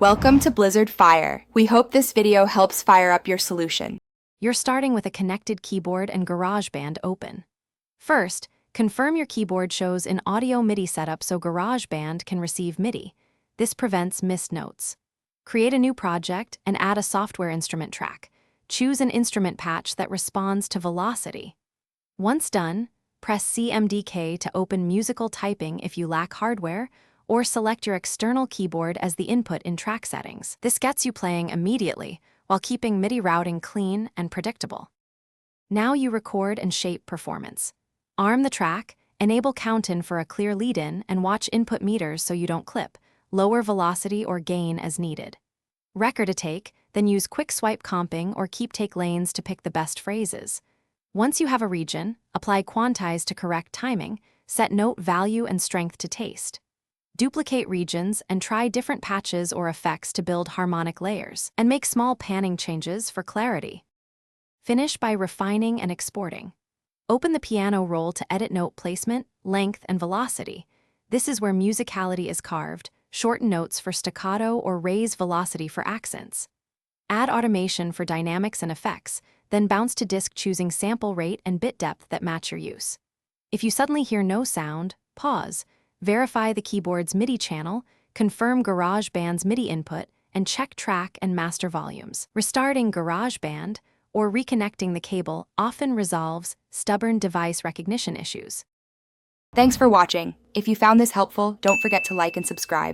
Welcome to Blizzard Fire. We hope this video helps fire up your solution. You're starting with a connected keyboard and Garageband open. First, confirm your keyboard shows an audio MIDI setup so Garageband can receive MIDI. This prevents missed notes. Create a new project and add a software instrument track. Choose an instrument patch that responds to velocity. Once done, press CMDK to open musical typing if you lack hardware, or select your external keyboard as the input in track settings. This gets you playing immediately, while keeping MIDI routing clean and predictable. Now you record and shape performance. Arm the track, enable count-in for a clear lead-in, and watch input meters so you don't clip. Lower velocity or gain as needed. Record a take, then use quick swipe comping or keep take lanes to pick the best phrases. Once you have a region, apply quantize to correct timing, set note value and strength to taste. Duplicate regions and try different patches or effects to build harmonic layers, and make small panning changes for clarity. Finish by refining and exporting. Open the piano roll to edit note placement, length, and velocity. This is where musicality is carved. Shorten notes for staccato or raise velocity for accents. Add automation for dynamics and effects, then bounce to disk choosing sample rate and bit depth that match your use. If you suddenly hear no sound, pause. Verify the keyboard's MIDI channel, confirm GarageBand's MIDI input, and check track and master volumes. Restarting GarageBand or reconnecting the cable often resolves stubborn device recognition issues. Thanks for watching. If you found this helpful, don't forget to like and subscribe.